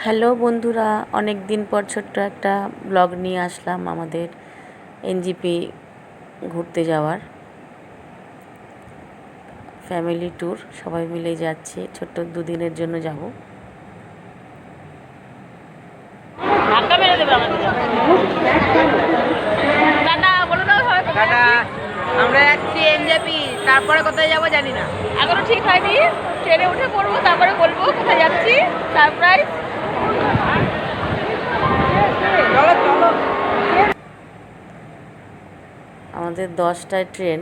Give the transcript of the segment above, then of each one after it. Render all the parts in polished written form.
Hello বন্ধুরা, অনেক দিন পর ছোট্ট একটা ব্লগ নিয়ে আসলাম আমাদের এনজিপি ঘুরতে যাওয়ার ফ্যামিলি ট্যুর। সবাই মিলে যাচ্ছি, ছোট্ট দুদিনের জন্য যাব। আমরা যাচ্ছি এনজেপি, তারপরে কোথায় যাবো জানি না, এখনো ঠিক হয়নি। ট্রেনে উঠে পড়বো, তারপরে বলবো কোথায় যাচ্ছি। সারপ্রাইজ। চলো চলো। আমাদের 10টায় ট্রেন,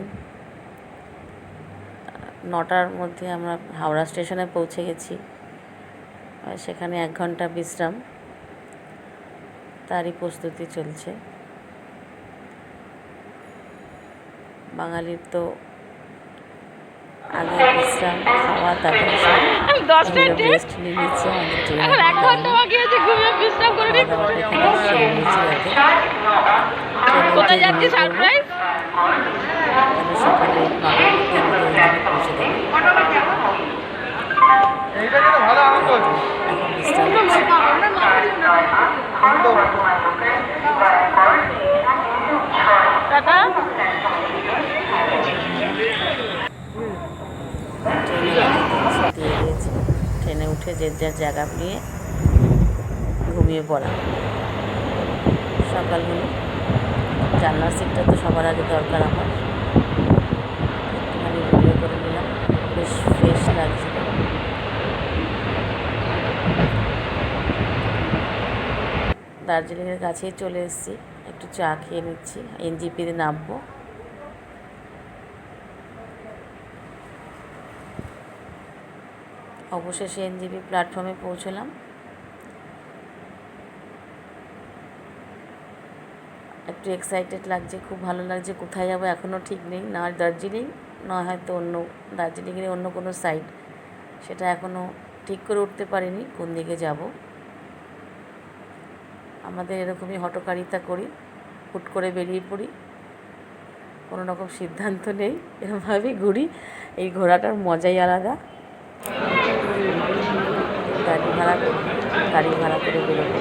9টার মধ্যে আমরা হাওড়া স্টেশনে পৌঁছে গেছি। সেখানে 1 ঘন্টা বিশ্রাম, তারই প্রস্তুতি চলছে। বাঙালির তো আগে বিশ্রাম, খাওয়া, তারপরে রেস্ট নিয়ে নিচ্ছে। আমাদের ট্রেন কোথায় যাচ্ছি সারপ্রাইজ। সকালে 9টার মধ্যে আমাদের পৌঁছে দেবে। টাটা। ট্রেনে উঠে যে যার জায়গা নিয়ে ঘুমিয়ে পড়া। সকাল হলো, জানলার সিটটা তো সবার আগে দরকার আমার। একটুখানি ভিডিও করে নিলাম, বেশ ফ্রেশ লাগছে। দার্জিলিংয়ের কাছেই চলে এসেছি, একটু চা খেয়ে নিচ্ছি। এনজিপিতে নামবো। অবশেষে এনজিপি প্ল্যাটফর্মে পৌঁছলাম। একটু এক্সাইটেড লাগছে, খুব ভালো লাগছে। কোথায় যাবো এখনও ঠিক নেই, না দার্জিলিং, না হয়তো দার্জিলিংয়ের অন্য কোনো সাইড, সেটা এখনও ঠিক করে উঠতে পারিনি কোন দিকে যাব। আমাদের এরকমই হঠকারিতা করি, হুট করে বেরিয়ে পড়ি, কোনো রকম সিদ্ধান্ত নেই, এরকমভাবেই ঘুরি। এই ঘোরাটার মজাই আলাদা। গাড়ি ভাড়া করে বেরোবো।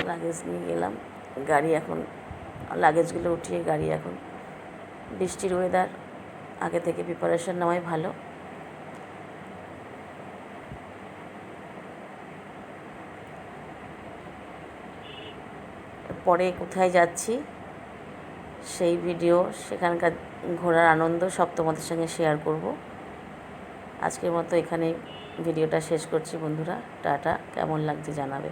লাগেজ নিয়ে গেলাম, গাড়ি এখন লাগেজগুলো উঠিয়ে গাড়ি এখন। বৃষ্টির ওয়েদার, আগে থেকে প্রিপারেশন নেওয়াই ভালো। পরে কোথায় যাচ্ছি সেই ভিডিও, সেখানকার ঘোরার আনন্দ সব তোমাদের সঙ্গে শেয়ার করব। আজকের মতো এখানেই ভিডিওটা শেষ করছি বন্ধুরা। টাটা। কেমন লাগছে জানাবে।